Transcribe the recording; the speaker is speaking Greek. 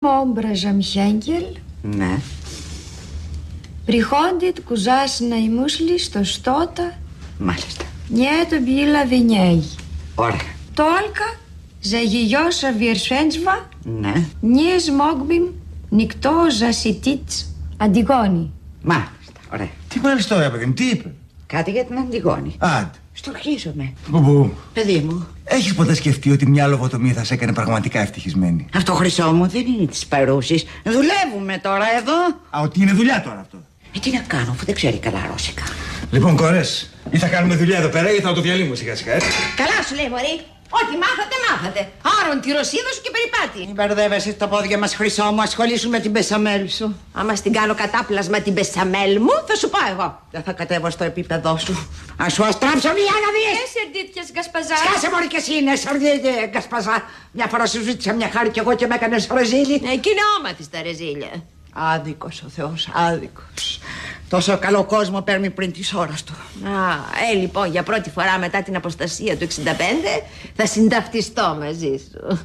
Образом Хенгель. Ναι. Приходит к ужасной мысли, что что-то Μάλιστα. не было в ней. Ωραία. Только за ее совершенство Ναι. не смог бы никто защитить Αντιγόνη. Μάλιστα. Ωραία. Τι μάλις τώρα, παιδί μου, τι είπε? Κάτι για την Αντιγόνη. Άντε. Στορχίζομαι. Μπουμπού. Παιδί μου. Έχεις ποτέ σκεφτεί ότι μια λογοτομία θα σε έκανε πραγματικά ευτυχισμένη? Αυτό, Χρυσό μου, δεν είναι της παρούσης. Δουλεύουμε τώρα εδώ. Α, ότι είναι δουλειά τώρα αυτό. Τι να κάνω, αφού δεν ξέρει καλά ρώσικα. Λοιπόν, κορές, ή θα κάνουμε δουλειά εδώ πέρα ή θα το διαλύμουμε σιγά σιγά, έτσι. Καλά σου λέει, μωρή. Ό,τι μάθατε. Άρον τη Ρωσίδα σου και περιπάτη. Μην μπερδεύεσαι τα πόδια μας, Χρυσό μου. Ασχολήσου με την μπεσαμέλ σου. Άμα στην κάνω κατάπλασμα την μπεσαμέλ μου, θα σου πω εγώ. Δεν θα κατέβω στο επίπεδο σου. Αν σου αστράψω μια να δεις. Σερντίτια γκασπαζά. Σκάσε μωρή και εσύ είναι σερντίτια γκασπαζά. Μια φορά σου ζήτησα μια χάρη κι εγώ και με έκανες ρεζίλι. Εκεί είναι όμα της τα ρεζίλια. Άδικος ο Θεός, άδικος. Τόσο καλό κόσμο παίρνει πριν της ώρας του. Λοιπόν, για πρώτη φορά μετά την αποστασία του 65 θα συνταυτιστώ μαζί σου.